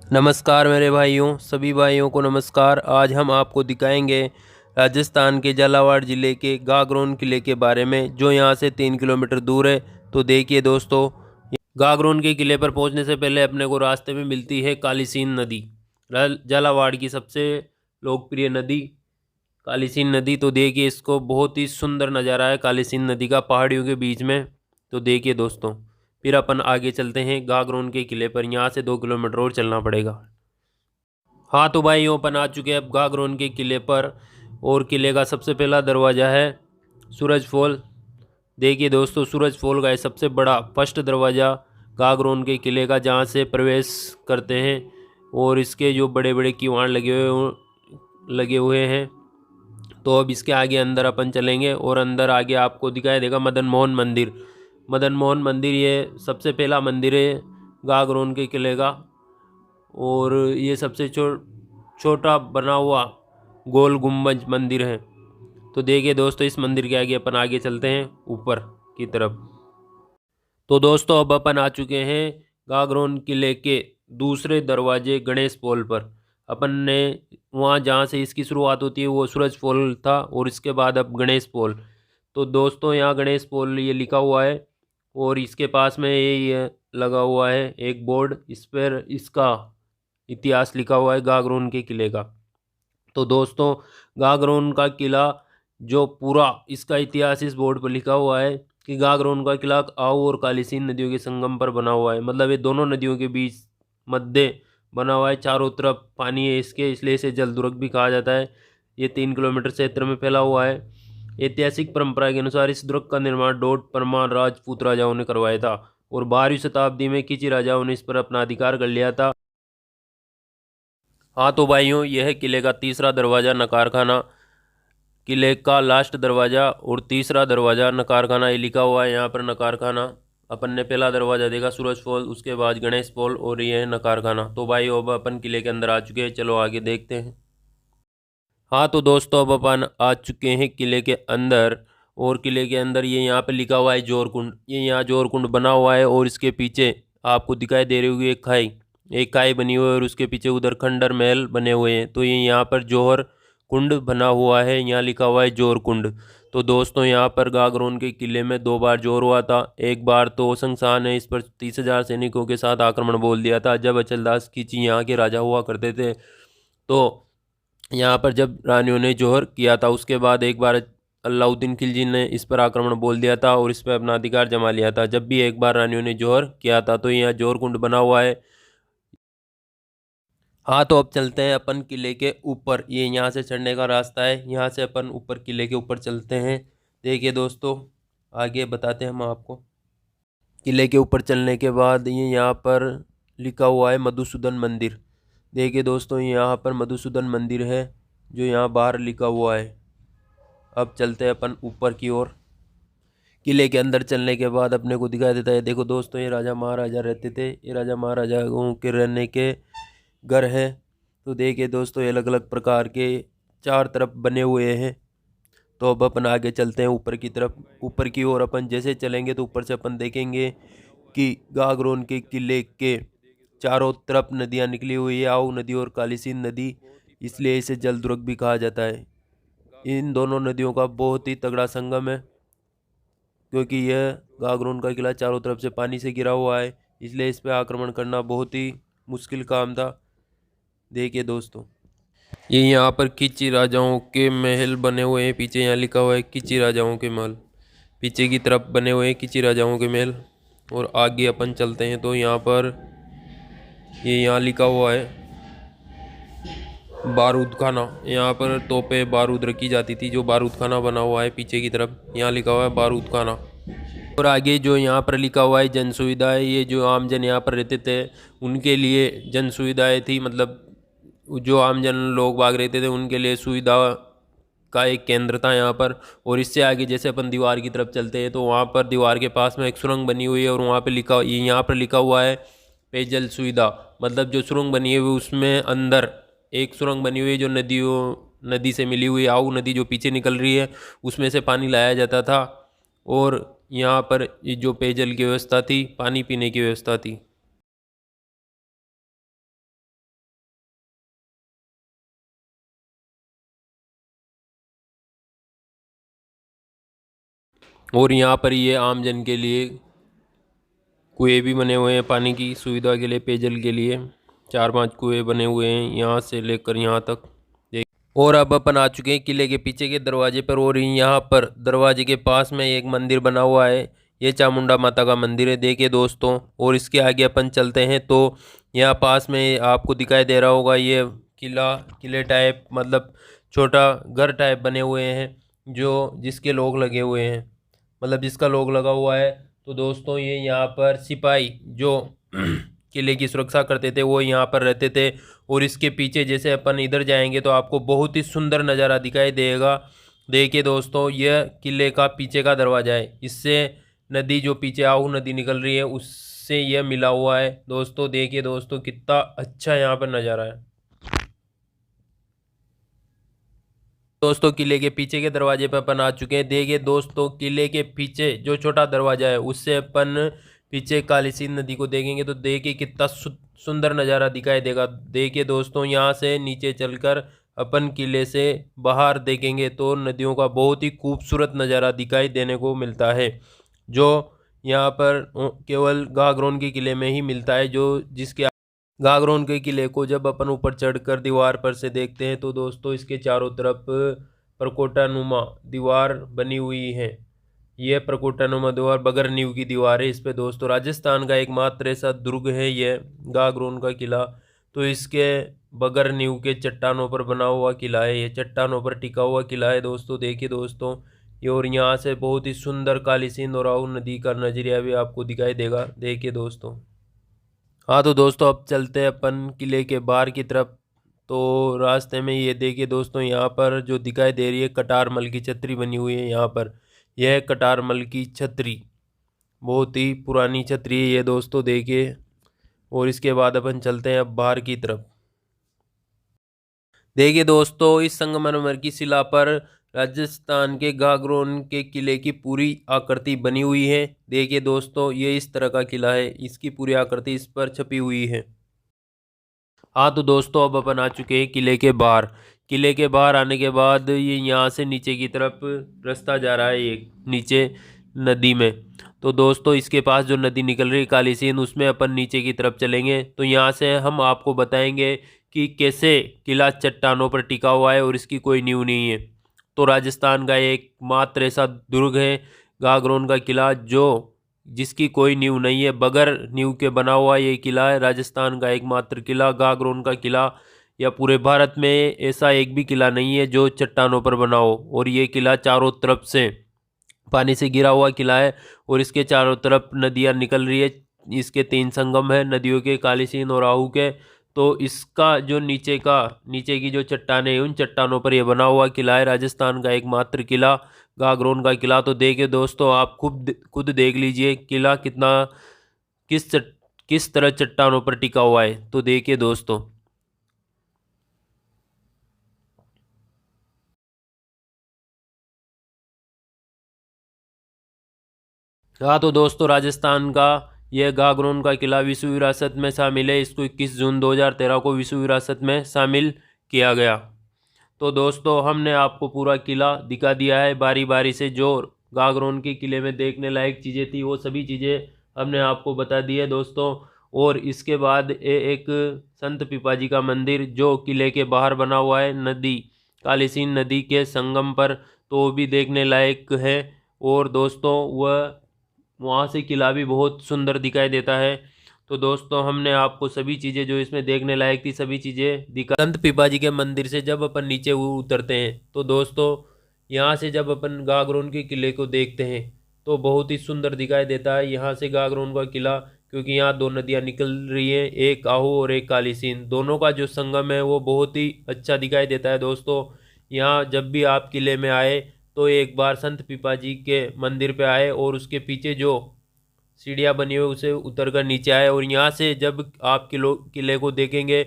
नमस्कार मेरे भाइयों, सभी भाइयों को नमस्कार। आज हम आपको दिखाएंगे राजस्थान के झालावाड़ ज़िले के गागरोन किले के बारे में, जो यहाँ से 3 किलोमीटर दूर है। तो देखिए दोस्तों, गागरोन के किले पर पहुँचने से पहले अपने को रास्ते में मिलती है कालीसीन नदी, झालावाड़ की सबसे लोकप्रिय नदी कालीसीन नदी। तो देखिए, इसको बहुत ही सुंदर नज़ारा है कालीसीन नदी का पहाड़ियों के बीच में। तो देखिए दोस्तों, फिर अपन आगे चलते हैं गागरोन के किले पर। यहाँ से 2 किलोमीटर और चलना पड़ेगा। हाँ तो भाई, अपन आ चुके हैं अब गागरोन के किले पर, और किले का सबसे पहला दरवाज़ा है सूरज फॉल। देखिए दोस्तों, सूरज फॉल का है सबसे बड़ा फर्स्ट दरवाज़ा गागरोन के किले का, जहाँ से प्रवेश करते हैं। और इसके जो बड़े बड़े किवाड़ लगे हुए हैं। तो अब इसके आगे अंदर अपन चलेंगे, और अंदर आगे आपको दिखाई देगा मदन मोहन मंदिर। मदन मोहन मंदिर ये सबसे पहला मंदिर है गागरोन के किले का, और ये सबसे छोटा बना हुआ गोल गुम्बज मंदिर है। तो देखिए दोस्तों, इस मंदिर के आगे अपन आगे चलते हैं ऊपर की तरफ। तो दोस्तों, अब अपन आ चुके हैं गागरोन किले के दूसरे दरवाजे गणेश पोल पर। अपन ने वहाँ जहाँ से इसकी शुरुआत होती है वो सूरज पोल था, और इसके बाद अब गणेश पोल। तो दोस्तों, यहाँ गणेश पोल ये लिखा हुआ है, और इसके पास में ये लगा हुआ है एक बोर्ड, इस पर इसका इतिहास लिखा हुआ है गागरोन के किले का। तो दोस्तों, गागरोन का किला जो पूरा इसका इतिहास इस बोर्ड पर लिखा हुआ है कि गागरोन का किला आओ और कालीसीन नदियों के संगम पर बना हुआ है। मतलब ये दोनों नदियों के बीच मध्य बना हुआ है, चारों तरफ पानी है इसके, इसलिए इसे जल दुर्ग भी कहा जाता है। ये 3 किलोमीटर क्षेत्र में फैला हुआ है। ऐतिहासिक परंपरा के अनुसार इस दुर्ग का निर्माण डोट परमार राजपूत राजाओं ने करवाया था, और 12वीं शताब्दी में किची राजाओं ने इस पर अपना अधिकार कर लिया था। हाँ तो भाइयों, यह है किले का तीसरा दरवाज़ा नकारखाना। किले का लास्ट दरवाज़ा और तीसरा दरवाज़ा नकारखाना, ये लिखा हुआ है यहाँ पर नकारखाना। अपन ने पहला दरवाज़ा देखा सूरज फॉल, उसके बाद गणेश फॉल, और ये है नकारखाना। तो भाई अब अपन किले के अंदर आ चुके हैं, चलो आगे देखते हैं। हाँ तो दोस्तों, अब अपन आ चुके हैं किले के अंदर, और किले के अंदर ये यहाँ पे लिखा हुआ है जोरकुंड। ये यहाँ जोरकुंड बना हुआ है, और इसके पीछे आपको दिखाई दे रही होगी एक खाई बनी हुई है, और उसके पीछे उधर खंडर महल बने हुए हैं। तो ये यहाँ पर जौहर कुंड बना हुआ है, यहाँ लिखा हुआ है जोर कुंड। तो दोस्तों, यहाँ पर गागरोन के किले में 2 बार जोर हुआ था। एक बार तो संगसान ने इस पर 30,000 सैनिकों के साथ आक्रमण बोल दिया था, जब अचलदास खींची यहाँ के राजा हुआ करते थे। तो यहाँ पर जब रानियों ने जोहर किया था, उसके बाद एक बार अलाउद्दीन खिलजी ने इस पर आक्रमण बोल दिया था, और इस पर अपना अधिकार जमा लिया था। जब भी एक बार रानियों ने जोहर किया था, तो यहाँ जोहर कुंड बना हुआ है। हाँ तो अब चलते हैं अपन किले के ऊपर। ये यहाँ से चढ़ने का रास्ता है, यहाँ से अपन ऊपर किले के ऊपर चलते हैं। देखिए दोस्तों, आगे बताते हैं हम आपको। किले के ऊपर चलने के बाद ये यहाँ पर लिखा हुआ है मधुसूदन मंदिर। देखिए दोस्तों, यहाँ पर मधुसूदन मंदिर है, जो यहाँ बाहर लिखा हुआ है। अब चलते हैं अपन ऊपर की ओर। किले के अंदर चलने के बाद अपने को दिखाई देता है, देखो दोस्तों, ये राजा महाराजा रहते थे। ये राजा महाराजाओं के रहने के घर है। तो देखिए दोस्तों, ये अलग अलग प्रकार के 4 तरफ बने हुए हैं। तो अब अपन आगे चलते हैं ऊपर की तरफ। ऊपर की ओर अपन जैसे चलेंगे, तो ऊपर से अपन देखेंगे कि गागरोन के किले के चारों तरफ नदियां निकली हुई है, आऊ नदी और कालीसीन नदी, इसलिए इसे जल दुर्ग भी कहा जाता है। इन दोनों नदियों का बहुत ही तगड़ा संगम है, क्योंकि यह गागरोन का किला चारों तरफ से पानी से घिरा हुआ है, इसलिए इस पर आक्रमण करना बहुत ही मुश्किल काम था। देखिए दोस्तों, ये यहाँ पर किची राजाओं के महल बने हुए हैं। पीछे यहाँ लिखा हुआ है किची राजाओं के महल, पीछे की तरफ बने हुए हैं किची राजाओं के महल। और आगे अपन चलते हैं, तो यहाँ पर ये यहाँ लिखा हुआ है बारूद खाना। यहाँ पर तोपें बारूद रखी जाती थी, जो बारूद खाना बना हुआ है पीछे की तरफ, यहाँ लिखा हुआ है बारूद खाना। और आगे जो यहाँ पर लिखा हुआ है जन सुविधाएँ, ये जो आमजन यहाँ पर रहते थे उनके लिए जन सुविधाएँ थी। मतलब जो आमजन लोग बाग रहते थे उनके लिए सुविधा का एक केंद्र था यहाँ पर। और इससे आगे जैसे अपन दीवार की तरफ चलते हैं, तो वहाँ पर दीवार के पास में एक सुरंग बनी हुई है, और वहाँ पे यहाँ पर लिखा हुआ है पेयजल सुविधा। मतलब जो सुरंग बनी हुई है उसमें अंदर एक सुरंग बनी हुई है, जो नदी से मिली हुई आऊ नदी जो पीछे निकल रही है, उसमें से पानी लाया जाता था। और यहाँ पर ये जो पेयजल की व्यवस्था थी, पानी पीने की व्यवस्था थी। और यहाँ पर ये आमजन के लिए कुएं भी बने हुए हैं, पानी की सुविधा के लिए, पेयजल के लिए 4-5 कुएं बने हुए हैं यहाँ से लेकर यहाँ तक। और अब अपन आ चुके हैं किले के पीछे के दरवाजे पर, और यहाँ पर दरवाजे के पास में एक मंदिर बना हुआ है, ये चामुंडा माता का मंदिर है देखिए दोस्तों। और इसके आगे अपन चलते हैं तो यहाँ पास में आपको दिखाई दे रहा होगा ये किले टाइप, मतलब छोटा घर टाइप बने हुए हैं जो जिसके लोग लगे हुए हैं, मतलब जिसका लोग लगा हुआ है। तो दोस्तों ये यहाँ पर सिपाही जो किले की सुरक्षा करते थे वो यहाँ पर रहते थे। और इसके पीछे जैसे अपन इधर जाएंगे तो आपको बहुत ही सुंदर नज़ारा दिखाई देगा। देखिए दोस्तों यह किले का पीछे का दरवाज़ा है, इससे नदी जो पीछे आहू नदी निकल रही है उससे यह मिला हुआ है दोस्तों। देखिए दोस्तों कितना अच्छा यहाँ पर नज़ारा है। दोस्तों किले के पीछे के दरवाजे पर अपन आ चुके हैं। देखिए दोस्तों किले के पीछे जो छोटा दरवाजा है उससे अपन पीछे काली सिंध नदी को देखेंगे तो देखिए कितना सुंदर नज़ारा दिखाई देगा। देखिए दोस्तों यहाँ से नीचे चलकर अपन किले से बाहर देखेंगे तो नदियों का बहुत ही खूबसूरत नज़ारा दिखाई देने को मिलता है, जो यहाँ पर केवल गागरोन के किले में ही मिलता है। जो जिसके गागरोन के किले को जब अपन ऊपर चढ़कर दीवार पर से देखते हैं तो दोस्तों इसके चारों तरफ प्रकोटानुमा दीवार बनी हुई है। यह प्रकोटानुमा दीवार बगर नींव की दीवार है। इस पे दोस्तों राजस्थान का एकमात्र ऐसा दुर्ग है यह गागरोन का किला। तो इसके बगर नींव के चट्टानों पर बना हुआ किला है, ये चट्टानों पर टिका हुआ किला है दोस्तों। देखिए दोस्तों ये, और यहाँ से बहुत ही सुंदर काली सिंध और आहू नदी का नजरिया भी आपको दिखाई देगा। देखिए दोस्तों, हाँ तो दोस्तों अब चलते हैं अपन किले के बाहर की तरफ। तो रास्ते में ये देखिए दोस्तों यहाँ पर जो दिखाई दे रही है कटारमल की छतरी बनी हुई है यहाँ पर, यह है कटारमल की छतरी, बहुत ही पुरानी छतरी है ये दोस्तों देखिए। और इसके बाद अपन चलते हैं अब बाहर की तरफ। देखिए दोस्तों इस संगमरमर की शिला पर राजस्थान के गागरोन के किले की पूरी आकृति बनी हुई है। देखिए दोस्तों ये इस तरह का किला है, इसकी पूरी आकृति इस पर छपी हुई है। हाँ तो दोस्तों अब अपन आ चुके हैं किले के बाहर। किले के बाहर आने के बाद ये यहाँ से नीचे की तरफ रास्ता जा रहा है एक नीचे नदी में। तो दोस्तों इसके पास जो नदी निकल रही है काली सिंध, उसमें अपन नीचे की तरफ चलेंगे तो यहाँ से हम आपको बताएंगे कि कैसे किला चट्टानों पर टिका हुआ है और इसकी कोई नींव नहीं है। तो राजस्थान का एक मात्र ऐसा दुर्ग है गागरोन का किला जो जिसकी कोई नींव नहीं है, बगैर नींव के बना हुआ ये किला है। राजस्थान का एकमात्र किला गागरोन का किला, या पूरे भारत में ऐसा एक भी किला नहीं है जो चट्टानों पर बना हो। और ये किला चारों तरफ से पानी से घिरा हुआ किला है और इसके चारों तरफ नदियाँ निकल रही है। इसके 3 संगम है नदियों के, काली सिंध और आहू के। तो इसका जो नीचे की जो चट्टानें हैं उन चट्टानों पर यह बना हुआ किला है, राजस्थान का एकमात्र किला गागरोन का किला। तो देखिए दोस्तों आप खुद देख लीजिए किला कितना किस तरह चट्टानों पर टिका हुआ है। तो देखिए दोस्तों, हाँ तो दोस्तों राजस्थान का यह गागरोन का किला विश्व विरासत में शामिल है। इसको 21 जून 2013 को विश्व विरासत में शामिल किया गया। तो दोस्तों हमने आपको पूरा किला दिखा दिया है बारी बारी से। जो गागरोन के किले में देखने लायक चीज़ें थी वो सभी चीज़ें हमने आपको बता दी है दोस्तों। और इसके बाद एक संत पिपाजी का मंदिर जो किले के बाहर बना हुआ है नदी काली सिंध नदी के संगम पर, तो वो भी देखने लायक है। और दोस्तों वह वहाँ से किला भी बहुत सुंदर दिखाई देता है। तो दोस्तों हमने आपको सभी चीज़ें जो इसमें देखने लायक थी सभी चीज़ें दिखा। संत पिपाजी के मंदिर से जब अपन नीचे उतरते हैं तो दोस्तों यहाँ से जब अपन गागरोन के किले को देखते हैं तो बहुत ही सुंदर दिखाई देता है यहाँ से गागरोन का किला, क्योंकि यहाँ 2 नदियाँ निकल रही हैं, एक आहू और एक काली सिंध। दोनों का जो संगम है वो बहुत ही अच्छा दिखाई देता है दोस्तों। यहाँ जब भी आप किले में आए तो एक बार संत पिपाजी के मंदिर पे आए और उसके पीछे जो सीढ़ियाँ बनी हुई उसे उतर कर नीचे आए। और यहाँ से जब आप किले को देखेंगे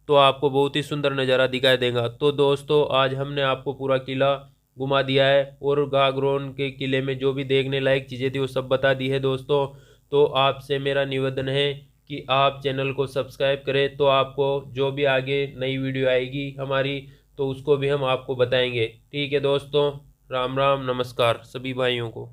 तो आपको बहुत ही सुंदर नज़ारा दिखाई देगा। तो दोस्तों आज हमने आपको पूरा किला घुमा दिया है और गागरोन के किले में जो भी देखने लायक चीज़ें थी वो सब बता दी है दोस्तों। तो आपसे मेरा निवेदन है कि आप चैनल को सब्सक्राइब करें, तो आपको जो भी आगे नई वीडियो आएगी हमारी तो उसको भी हम आपको बताएंगे। ठीक है दोस्तों, राम राम नमस्कार सभी भाइयों को।